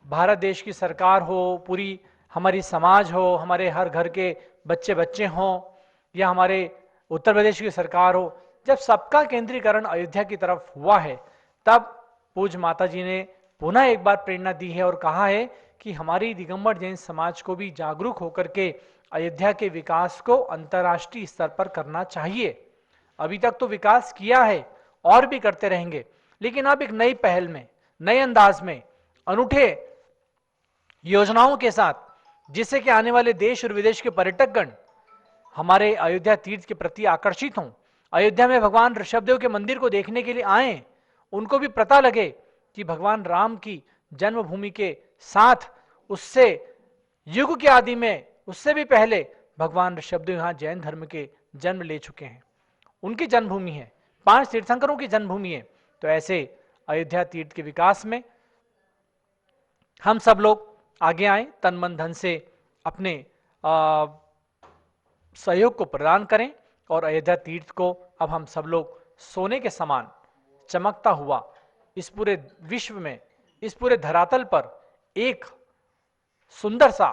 भारत देश की सरकार हो, पूरी हमारी समाज हो, हमारे हर घर के बच्चे बच्चे हों, या हमारे उत्तर प्रदेश की सरकार हो, जब सबका केंद्रीकरण अयोध्या की तरफ हुआ है, तब पूज्य माता जी ने पुनः एक बार प्रेरणा दी है और कहा है कि हमारी दिगंबर जैन समाज को भी जागरूक होकर के अयोध्या के विकास को अंतर्राष्ट्रीय स्तर पर करना चाहिए। अभी तक तो विकास किया है और भी करते रहेंगे, लेकिन अब एक नई पहल में, नए अंदाज में, अनूठे योजनाओं के साथ, जिससे कि आने वाले देश और विदेश के पर्यटकगण हमारे अयोध्या तीर्थ के प्रति आकर्षित हों, अयोध्या में भगवान ऋषभदेव के मंदिर को देखने के लिए आए, उनको भी पता लगे कि भगवान राम की जन्मभूमि के साथ उससे युग के आदि में, उससे भी पहले भगवान ऋषभदेव यहां जैन धर्म के जन्म ले चुके हैं, उनकी जन्मभूमि है, 5 तीर्थंकरों की जन्मभूमि है। तो ऐसे अयोध्या तीर्थ के विकास में हम सब लोग आगे आए, तन मन धन से अपने सहयोग को प्रदान करें और अयोध्या तीर्थ को अब हम सब लोग सोने के समान चमकता हुआ इस पूरे विश्व में, इस पूरे धरातल पर एक सुंदर सा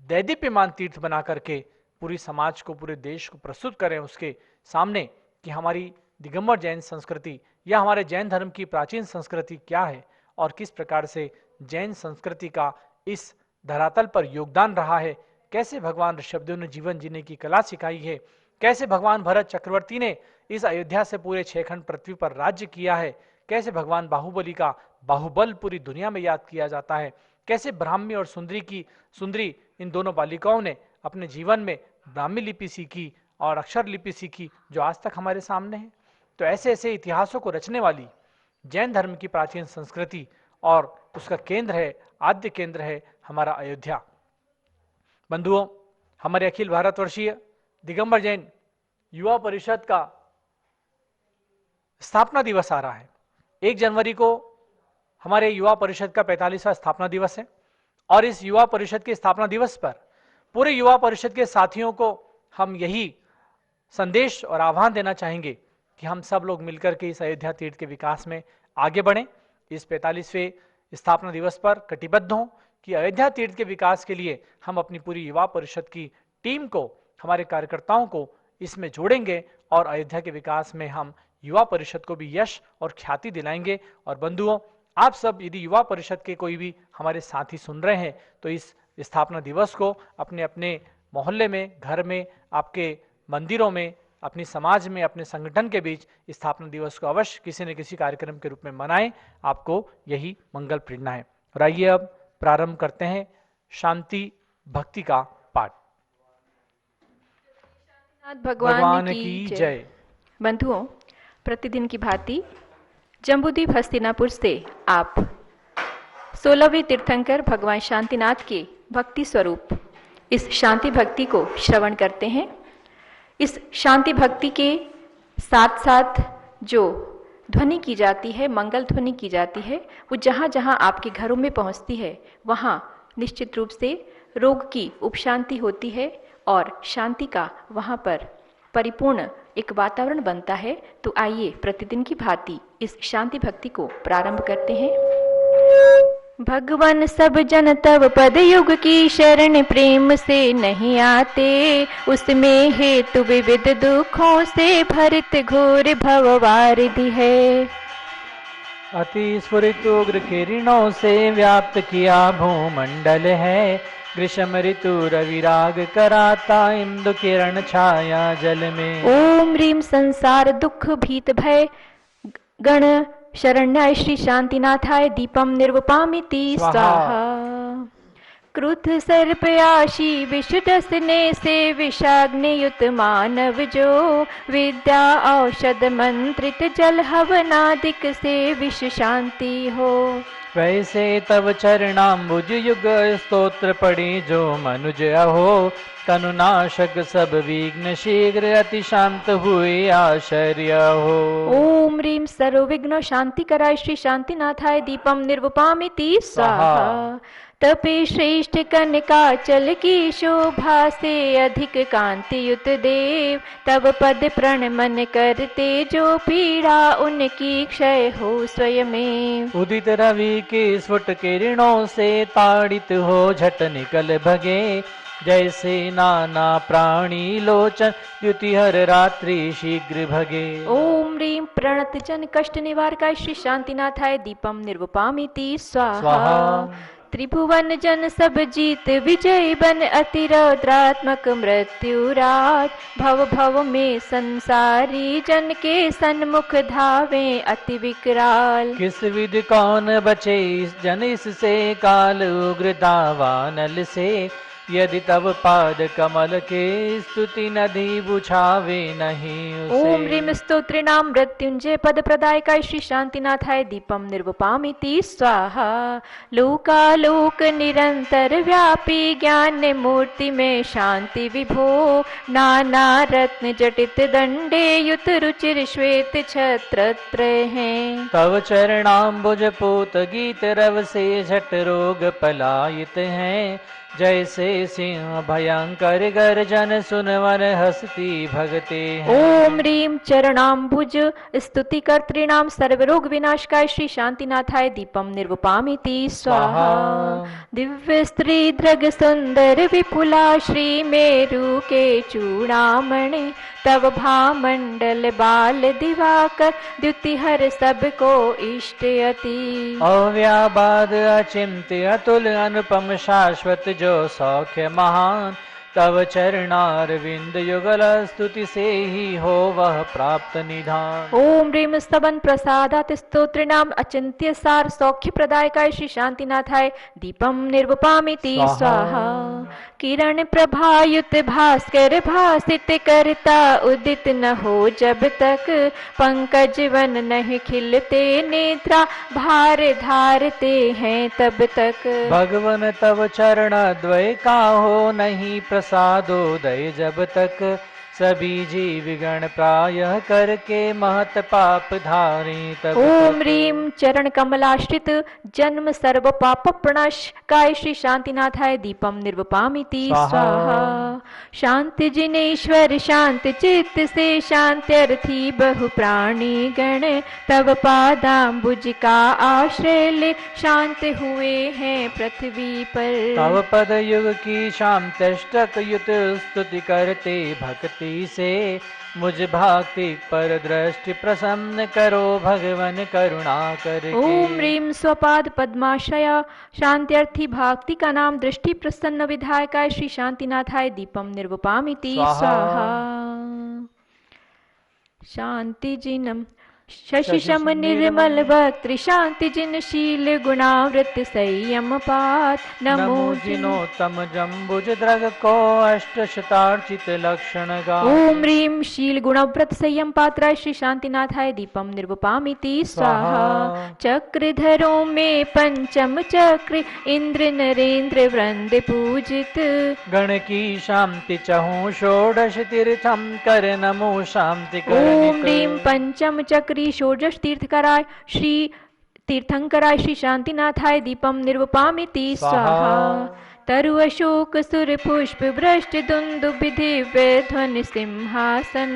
दैदीप्यमान तीर्थ बना करके पूरी समाज को, पूरे देश को प्रस्तुत करें उसके सामने कि हमारी दिगंबर जैन संस्कृति या हमारे जैन धर्म की प्राचीन संस्कृति क्या है और किस प्रकार से जैन संस्कृति का इस धरातल पर योगदान रहा है, कैसे भगवान ऋषभदेव ने जीवन जीने की कला सिखाई है, कैसे भगवान भरत चक्रवर्ती ने इस अयोध्या से पूरे 6 खंड पृथ्वी पर राज्य किया है, कैसे भगवान बाहुबली का बाहुबल पूरी दुनिया में याद किया जाता है, कैसे ब्राह्मी और सुंदरी इन दोनों बालिकाओं ने अपने जीवन में ब्राह्मी लिपि सीखी और अक्षर लिपि सीखी जो आज तक हमारे सामने है। तो ऐसे ऐसे इतिहासों को रचने वाली जैन धर्म की प्राचीन संस्कृति और उसका केंद्र है, आद्य केंद्र है हमारा अयोध्या। बंधुओं, हमारे अखिल भारतवर्षीय दिगंबर जैन युवा परिषद का स्थापना दिवस आ रहा है। 1 जनवरी को हमारे युवा परिषद का 45वां स्थापना दिवस है और इस युवा परिषद के स्थापना दिवस पर पूरे युवा परिषद के साथियों को हम यही संदेश और आह्वान देना चाहेंगे कि हम सब लोग मिलकर के इस अयोध्या तीर्थ के विकास में आगे बढ़ें। इस 45वें स्थापना दिवस पर कटिबद्ध हों कि अयोध्या तीर्थ के विकास के लिए हम अपनी पूरी युवा परिषद की टीम को, हमारे कार्यकर्ताओं को इसमें जोड़ेंगे और अयोध्या के विकास में हम युवा परिषद को भी यश और ख्याति दिलाएंगे। और बंधुओं, आप सब यदि युवा परिषद के कोई भी हमारे साथी सुन रहे हैं तो इस स्थापना दिवस को अपने अपने मोहल्ले में, घर में, आपके मंदिरों में, अपनी समाज में, अपने संगठन के बीच स्थापना दिवस को अवश्य किसी न किसी कार्यक्रम के रूप में मनाएं। आपको यही मंगल प्रेरणा है। और आइए अब प्रारंभ करते हैं शांति भक्ति का पाठ। भगवान की जय। बंधुओं, प्रतिदिन की भांति जम्बूद्वीप हस्तिनापुर से आप 16वें तीर्थंकर भगवान शांतिनाथ के भक्ति स्वरूप इस शांति भक्ति को श्रवण करते हैं। इस शांति भक्ति के साथ साथ जो ध्वनि की जाती है, मंगल ध्वनि की जाती है, वो जहाँ जहाँ आपके घरों में पहुँचती है वहाँ निश्चित रूप से रोग की उपशांति होती है और शांति का वहाँ पर परिपूर्ण एक वातावरण बनता है। तो आइए प्रतिदिन की भांति इस शांति भक्ति को प्रारंभ करते हैं। भगवान सब जन तब पद युग की शरण प्रेम से नहीं आते, उसमें हेतु विविध दुखों से भरित घोर भववारिधि है। अति स्फुरित उग्र किरणों से व्याप्त किया भूमंडल है, ग्रीष्म ऋतु रविराग कराता इंदु किरण छाया जल में। ओम ह्रीम संसार दुख भीत भय गण शरण्याय श्री शांतिनाथाय दीपम निर्वपामिति स्वाहा। क्रुद्ध सर्पयाशी विषुदसने से विषाग्नियुत मानव जो, विद्या औषध मंत्रित जल हवनादिक से विष शांति हो। वैसे तव चरणाम्बुज युग स्तोत्र पढ़ी जो मनुज अहो, तनुनाशक सब विघ्न शीघ्र अति शांत हुए आश्चर्य हो। ओम ह्रीम सर्व विघ्न शांति कराय श्री शांतिनाथाय दीपम निर्वपामिति स्वाहा। तपे श्रेष्ठ कनकाचल की शोभा से अधिक कांतियुत देव, तब पद प्रण मन करते जो पीड़ा उनकी क्षय हो स्वयं। उदित रवि के स्फुट किरणों से ताड़ित हो झट निकल भगे, जैसे नाना प्राणी लोचन द्युति हर रात्रि शीघ्र भगे। ओम ह्रीं प्रणत जन कष्ट निवारकाय श्री शांतिनाथाय दीपम निर्वपामिति स्वाहा। त्रिभुवन जन सब जीत विजय बन अति रौद्रात्मक मृत्युराज, भव भव में संसारी जन के सन्मुख धावे अति विकराल। किस विधि कौन बचे इस जन इससे काल उग्र दावानल से, यदि तब पाद कमल के स्तुति नदी बुझावे नहीं उसे। ओम ह्रीं स्तोत्रिणाम मृत्युंजय पद प्रदायकाय श्री शांतिनाथाय दीपम निर्वपामिति स्वाहा। लोकालोक निरंतर व्यापी ज्ञान मूर्ति में शांति विभो, नाना रत्न जटित दंडे युत रुचिर श्वेत छत्र हैं। तव चरणाम्बुज पूत गीत रव से झट रोग पलायित हैं, जैसे सिंह भयंकर गर्जन सुनवन हस्ती भगते हैं। ओम ह्रीं चरणाम्बुज स्तुति कर्तृणाम सर्वरोग विनाशकाय श्री शांतिनाथाय दीपम निर्वपामिति स्वाहा। दिव्य स्त्री द्रग सुंदर विपुला श्री मेरु के चूड़ामणि, तब भामंडल बाल दिवाकर द्युति हर सबको इष्ट अति। अव्याबाद अचिंत्य अतुल अनुपम शाश्वत जो सौख्य महान, तव चरणारविंद युगल स्तुति से ही हो वह प्राप्त निधान। ओम ह्रीं स्तवन प्रसादात स्तोत्रिणाम अचिंत्य सार सौख्य प्रदायकाय श्री शांतिनाथाय दीपम निर्वपामिति स्वाहा। किरण प्रभायुत भास्कर भासित करता उदित न हो जब तक, पंकज वन नहीं खिलते नेत्रा भार धारते हैं तब तक। भगवन तव चरण द्वय का हो नहीं प्रसादोदय जब तक, सभी जीवगण प्रायः करके महत पाप धारी तब। ओम ह्रीं चरण कमलाश्रित जन्म सर्व पाप प्रणाश काय श्री शांतिनाथाय दीपम निर्वपामिति स्वाहा। शांति जिनेश्वर शांत चित्त से शांत्यर्थी बहु प्राणी गण, तब पादाम्बुज का आश्रय ले शांत हुए हैं पृथ्वी पर। तव पद युग की शांतष्टक युत स्तुति करते भक्ति से, मुझ भक्ति पर दृष्टि प्रसन्न करो भगवन करुणा करके। ओम ह्रीं स्वपाद पद्माश्रया शांत्यर्थी भक्ति का नाम दृष्टि प्रसन्न विधायकाय श्री शांतिनाथाय दीपम निर्वपामिति स्वाहा। शांति जिनम शशि शम निर्मल वक्त्र शांति जिन शील गुणावृत संयम पात, नमो जिनोत्तम जम्बुज द्रग को अष्ट शतार्चित लक्षण गा। ओम ह्रीं शील गुणव्रत संयम पात्राय श्री शांतिनाथाय दीपम निर्वपामिति स्वाहा। चक्रधरों में पंचम चक्र इंद्र नरेंद्र वृंद पूजित, गण की शांति चहु षोडश तीर्थम कर नमो शांति कर। ओम ह्रीं पंचम चक्र षोडश तीर्थकराय श्री तीर्थंकराय श्री शांतिनाथाय दीपम निर्वपामिति स्वाहा। तरु अशोक सुर पुष्प भ्रष्ट दुंदुभि दिव्य ध्वनि सिंहासन,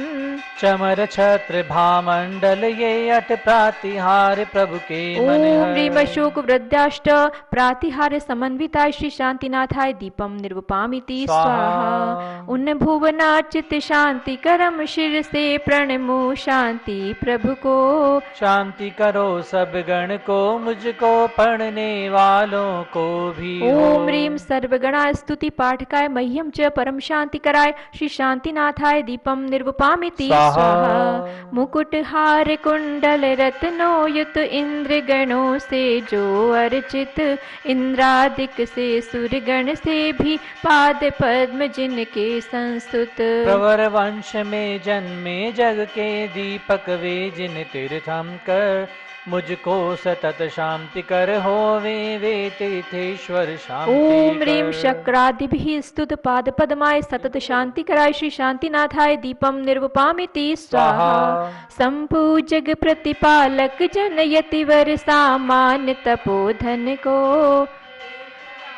चमर छत्र भामंडल ये अट प्रातिहार प्रभु के मन है। ओम ह्रीं अशोक वृद्धाष्ट प्रातिहार समन्विताय श्री शांतिनाथाय दीपम निर्वपामिति स्वाहा। उन भुवनाचित शांति करम शिर से प्रणमो शांति प्रभु को, शांति करो सब गण को मुझको पढ़ने वालों को भी। ओम ह्रीं सर्वगणा स्तुति पाठकाय मह्यम च परम शांति कराय श्री शांतिनाथाय दीपम निर्वपामिति स्वाहा। मुकुट हार कुंडल रत्नों युत इंद्र गणों से जो अर्चित, इंद्रादिक से सुरगण से भी पाद पद्म जिनके संस्तुत। प्रवर वंश में जन्मे जग के दीपक वे जिन तीर्थम कर, मुझको सतत शांति कर होवे वे तीर्थेश्वर शांति। ओम ह्रीं शक्रादिभिः स्तुत पाद पद्माय सतत शांति कराय श्री शांतिनाथाय दीपम निर्वपामिति स्वाहा। संपूजग प्रतिपालक जन यतिवर सामान्य तपोधन को,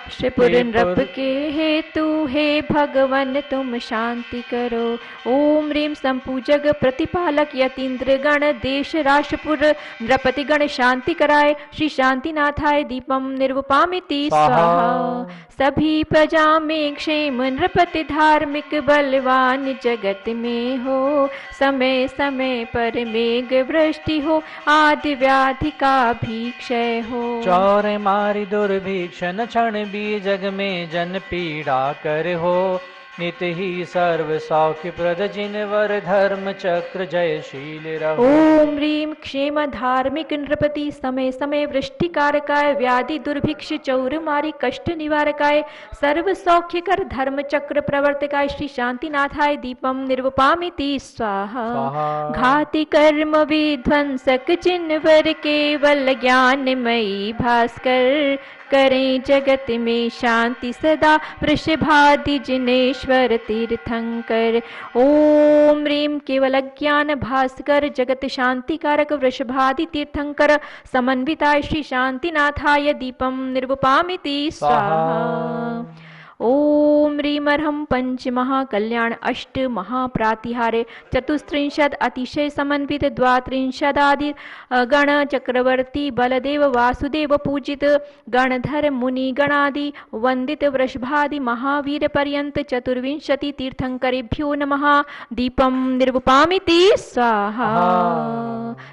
श्रीपुर नृप के हेतु हे भगवन तुम शांति करो। ओम ह्रीं संपूजक प्रतिपालक यतीन्द्र गण देश राष्ट्रपुर नृपति गण शांति कराए। श्री शांतिनाथाय दीपम निर्वपामिति स्वाहा। सभी प्रजा में क्षेम नृपति धार्मिक बलवान जगत में हो। समय समय पर मेघ वृष्टि हो आदि व्याधि का भी क्षय हो। चौर मारी दुर्भिक्ष न क्षण भी जग में जन पीड़ा कर हो। नित ही सर्व सौख्य प्रद जिनवर धर्म चक्र जयशील रहो। ओम ह्रीं क्षेम धार्मिक नृपति समय समय वृष्टि कारकाय व्याधि दुर्भिक्ष चौर मारी कष्ट निवारकाय सर्व सौख्य कर धर्म चक्र प्रवर्तकाय श्री शांतिनाथाय दीपम निर्वपामिति स्वाहा। घाति कर्म विध्वंसक जिनवर केवल ज्ञानमयी भास्कर करें जगत में शांति सदा वृषभादि जिनेश्वर तीर्थंकर। ओम ह्रीं केवल ज्ञान भास्कर जगत शांति कारक वृषभादि तीर्थंकर समन्विताय श्री शांतिनाथाय दीपम निर्वपामिति स्वाहा। ओम ह्रीमर्हं पंच महाकल्याण अष्ट महाप्रातिहारे चतुस्त्रिंशद अतिशय समन्वित द्वात्रिंशदादि गण चक्रवर्ती बलदेव वासुदेव पूजित गणधर मुनि गणादि वंदित वृषभादि महावीर पर्यंत चतुर्विंशति तीर्थंकरेभ्यो नमः। दीपम निर्वपामिति स्वाहा।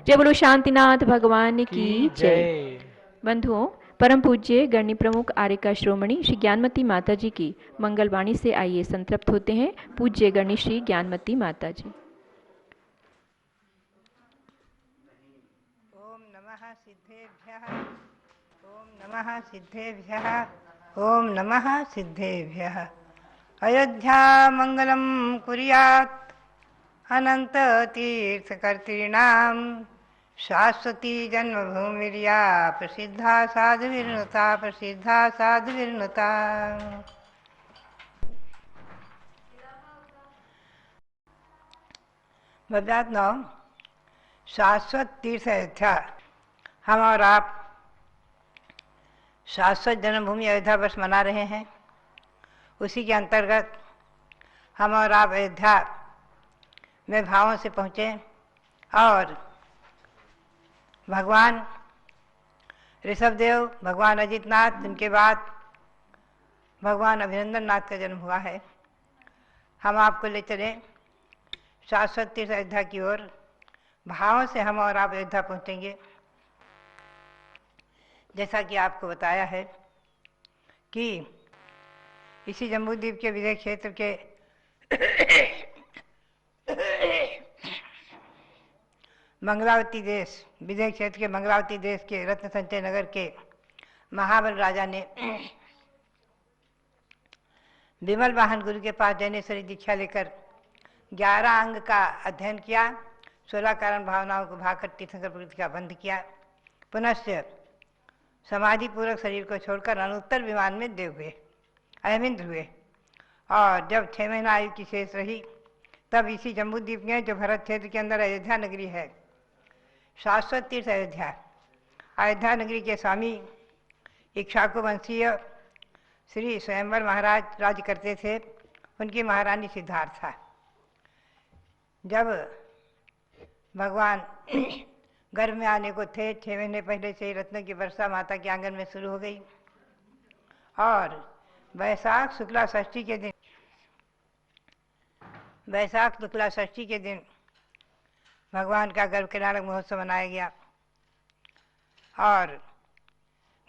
जय बोलो शांतिनाथ भगवान की जय। बंधुओं, परम पूज्य गणनी प्रमुख आर्यका श्रोमणी श्री ज्ञानमती माता जी की मंगलवाणी से आइए संतृप्त होते हैं। पूज्य गणनी श्री ज्ञानमती माता जी। ओम नमः सिद्धेभ्यः, ओम नमः सिद्धेभ्यः, ओम नमः सिद्धेभ्यः। अयोध्या मंगलम कुर्यात् अनंत तीर्थकर्तॄणां शाश्वती जन्मभूमिर्या प्रसिद्धा साधुर्नुता, प्रसिद्धा साधुर्नुता। बजात नौ शाश्वत तीर्थ अयोध्या। हम और आप शाश्वत जन्मभूमि अयोध्या वर्ष मना रहे हैं। उसी के अंतर्गत हम और आप अयोध्या में भावों से पहुँचे और भगवान ऋषभदेव, भगवान अजितनाथ, उनके बाद भगवान अभिनंदन नाथ का जन्म हुआ है। हम आपको ले चले शाश्वत तीर्थ अयोध्या की ओर। भावों से हम और आप अयोध्या पहुँचेंगे। जैसा कि आपको बताया है कि इसी जम्बूद्वीप के विजय क्षेत्र के मंगलावती देश, विजय क्षेत्र के मंगलावती देश के रत्न संचय नगर के महाबल राजा ने विमल वाहन गुरु के पास जैनेश्वरी दीक्षा लेकर 11 अंग का अध्ययन किया। 16 कारण भावनाओं को भाग कर तीर्थंकर प्रकृति का बंध किया। पुनश्च समाधि पूर्वक शरीर को छोड़कर अनुत्तर विमान में देव हुए, अहमिंद्र हुए। और जब 6 महीना आयु की शेष रही तब इसी जम्बूद्वीप में, जो भरत क्षेत्र के अंदर अयोध्या नगरी है, शाश्वत तीर्थ अयोध्या, अयोध्या नगरी के स्वामी इक्ष्वाकु वंशीय श्री स्वयंवर महाराज राज्य करते थे। उनकी महारानी सिद्धार्था। जब भगवान गर्भ में आने को थे, 6 महीने पहले से ही रत्नों की वर्षा माता के आंगन में शुरू हो गई। और वैशाख शुक्ला षष्ठी के दिन भगवान का गर्भ कल्याणक महोत्सव मनाया गया। और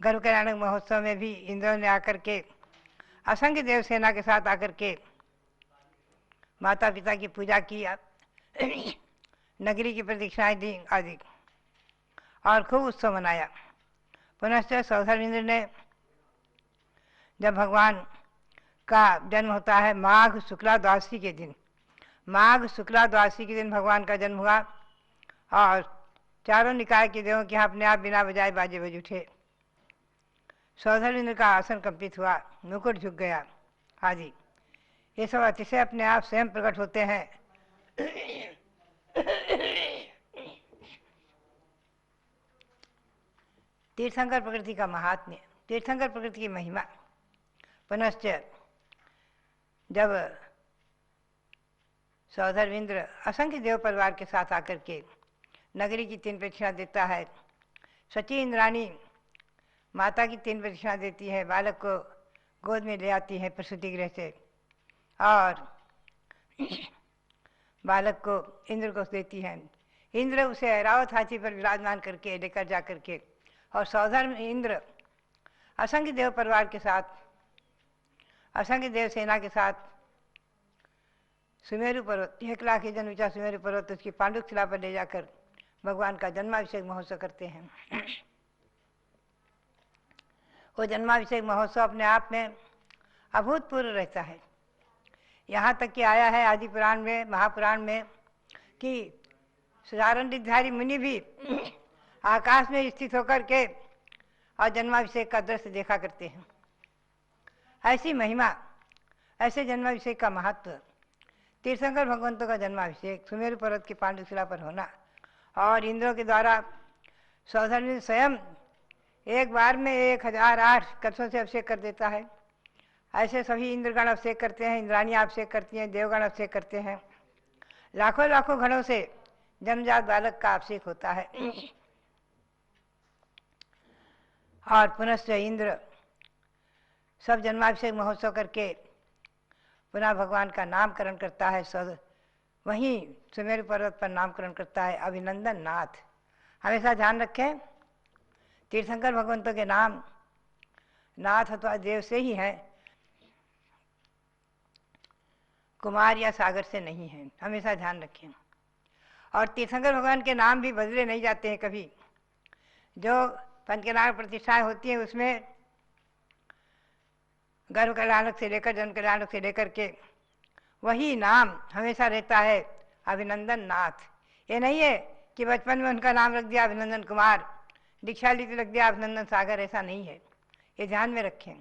गर्भ कल्याणक महोत्सव में भी इंद्रों ने आकर के असंख्य देव सेना के साथ आकर के माता पिता की पूजा की, नगरी की प्रदक्षिणाएं दी आदि, और खूब उत्सव मनाया। पुनश्च सौधर्मेंद्र ने, जब भगवान का जन्म होता है माघ शुक्ला द्वादशी के दिन, माघ शुक्ला द्वादशी के दिन भगवान का जन्म हुआ। और चारों निकाय के देवों के यहाँ अपने आप बिना बजाए बाजे बज उठे। सौधर्मेंद्र का आसन कंपित हुआ, मुकुट झुक गया आदि। ये सब अतिशय अपने आप स्वयं प्रकट होते हैं। तीर्थंकर प्रकृति का महात्म्य, तीर्थंकर प्रकृति की महिमा। पुनश्च जब सौधर इंद्र असंख्य देव परिवार के साथ आकर के नगरी की 3 प्रदक्षिणा देता है, सची इंद्राणी माता की 3 प्रदक्षिणा देती है, बालक को गोद में ले आती है प्रसूति गृह से और बालक को इंद्र को देती है। इंद्र उसे ऐरावत हाथी पर विराजमान करके लेकर जा करके और सौधर इंद्र असंख्य देव परिवार के साथ, असंख्य देव सेना के साथ सुमेरु पर्वत, 1 लाख जन ऊंचा सुमेरु पर्वत उसकी पांडुक शिला पर ले जाकर भगवान का जन्माभिषेक महोत्सव करते हैं। वो जन्माभिषेक महोत्सव अपने आप में अभूतपूर्व रहता है। यहाँ तक कि आया है आदि पुराण में, महापुराण में कि सारंगधारी मुनि भी आकाश में स्थित होकर के और जन्माभिषेक का दृश्य देखा करते हैं। ऐसी महिमा, ऐसे जन्माभिषेक का महत्व, तीर्थंकर भगवंतों का जन्माभिषेक सुमेरु पर्वत की पांडुक शिला पर होना और इंद्रों के द्वारा सौधर्मी स्वयं एक बार में 1008 कलशों से अभिषेक कर देता है। ऐसे सभी इंद्रगण अभिषेक करते हैं, इंद्राणियाँ अभिषेक करती हैं, देवगण अभिषेक करते हैं, लाखों लाखों घड़ों से जन्मजात बालक का अभिषेक होता है। और पुनश्च इंद्र सब जन्माभिषेक महोत्सव करके पुनः भगवान का नामकरण करता है, सब वहीं सुमेरु पर्वत पर नामकरण करता है अभिनंदन नाथ। हमेशा ध्यान रखें, तीर्थंकर भगवंतों के नाम नाथ अथवा देव से ही हैं, कुमार या सागर से नहीं है, हमेशा ध्यान रखें। और तीर्थंकर भगवान के नाम भी बदले नहीं जाते हैं कभी। जो पंचकल्याण प्रतिष्ठाएं होती हैं उसमें गर्भ कल्याणक से लेकर जन्म कल्याणक से लेकर के वही नाम हमेशा रहता है अभिनंदन नाथ। ये नहीं है कि बचपन में उनका नाम रख दिया अभिनंदन कुमार, दीक्षा ली तो रख दिया अभिनंदन सागर, ऐसा नहीं है, ये ध्यान में रखें।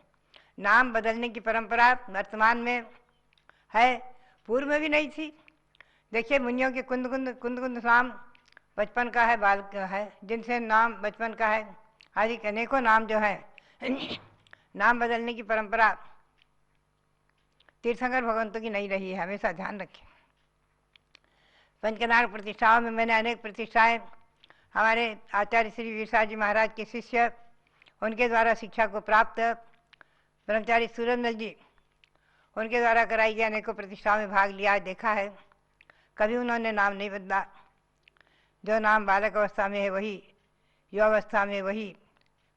नाम बदलने की परंपरा वर्तमान में है, पूर्व में भी नहीं थी। देखिए मुनियों के कुंद कुंद कुंद कुंद नाम बचपन का है, बाल का है, जिनसे नाम बचपन का है, आदि अनेकों नाम जो है नाम बदलने की परंपरा तीर्थंकर भगवंतों की नहीं रही है, हमेशा ध्यान रखें। पंचकल्याण प्रतिष्ठाओं में मैंने अनेक प्रतिष्ठाएं हमारे आचार्य श्री वीरसार जी महाराज के शिष्य, उनके द्वारा शिक्षा को प्राप्त ब्रह्मचारी सूरजमल जी, उनके द्वारा कराई गई अनेकों प्रतिष्ठाओं में भाग लिया, देखा है। कभी उन्होंने नाम नहीं बदला, जो नाम बालक अवस्था में है वही, युवावस्था में वही,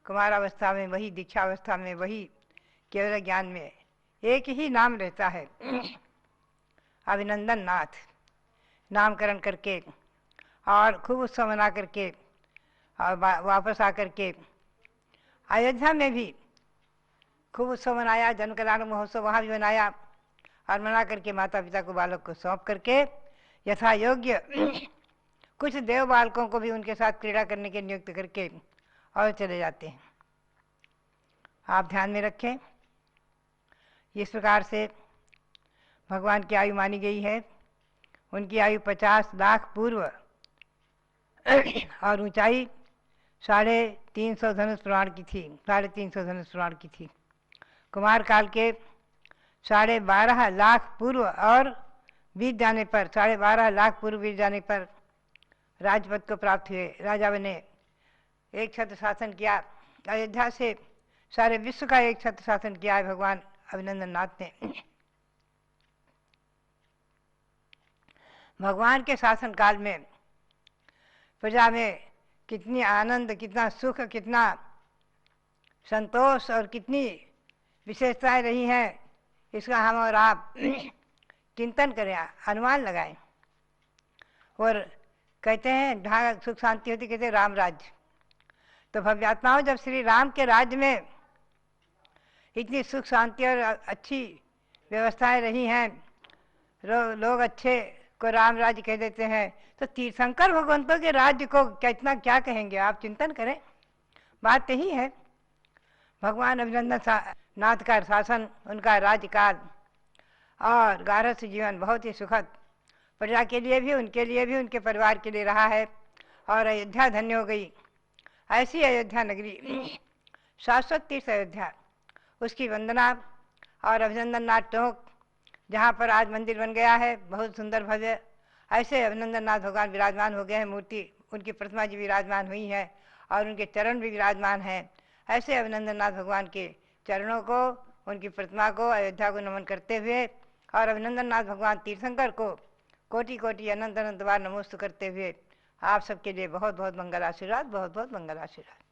कुमारावस्था में वही, दीक्षावस्था में वही, केवल ज्ञान में एक ही नाम रहता है अभिनंदन नाथ। नामकरण करके और खूब उत्सव मना करके और वापस आकर के अयोध्या में भी खूब उत्सव मनाया, जन्म कल्याण महोत्सव वहाँ भी मनाया और मना करके माता पिता को बालक को सौंप करके यथा योग्य कुछ देव बालकों को भी उनके साथ क्रीड़ा करने के नियुक्त करके और चले जाते हैं। आप ध्यान में रखें, इस प्रकार से भगवान की आयु मानी गई है। उनकी आयु 50 लाख पूर्व और ऊंचाई 350 धनुष प्रमाण की थी, 350 धनुष प्रमाण की थी। कुमार काल के 12.5 लाख पूर्व और बीत जाने पर 12.5 लाख पूर्व बीत जाने पर राजपद को प्राप्त हुए, राजा बने, एक छत्र शासन किया। अयोध्या से सारे विश्व का एक छत्र शासन किया है भगवान अभिनंदन नाथ ने। भगवान के शासन काल में प्रजा में कितनी आनंद, कितना सुख, कितना संतोष और कितनी विशेषताएं रही हैं, इसका हम और आप चिंतन करें, अनुमान लगाएं। और कहते हैं जहाँ सुख शांति होती, कहते हैं राम राज्य। तो भव्यात्माओं, जब श्री राम के राज्य में इतनी सुख शांति और अच्छी व्यवस्थाएं रही हैं, लोग अच्छे को राम राज्य कह देते हैं, तो तीर्थंकर भगवंतों के राज्य को कितना क्या कहेंगे, आप चिंतन करें। बात यही है, भगवान अभिनंदन नाथ का शासन, उनका राज्यकाल और गारहस्थ जीवन बहुत ही सुखद प्रजा के लिए भी, उनके लिए भी, उनके परिवार के लिए रहा है। और अयोध्या धन्य हो गई। ऐसी अयोध्या नगरी, शाश्वत तीर्थ अयोध्या, उसकी वंदना और अभिनंदन नाथ टोंक जहाँ पर आज मंदिर बन गया है बहुत सुंदर भव्य, ऐसे अभिनंदन नाथ भगवान विराजमान हो गए हैं। मूर्ति उनकी प्रतिमा जी विराजमान हुई है और उनके चरण भी विराजमान हैं। ऐसे अभिनंदन नाथ भगवान के चरणों को, उनकी प्रतिमा को, अयोध्या को नमन करते हुए और अभिनंदन नाथ भगवान तीर्थंकर को कोटि कोटि अनंत अनंत बार नमोस्तु करते हुए आप सबके लिए बहुत बहुत मंगल आशीर्वाद, बहुत बहुत मंगल आशीर्वाद।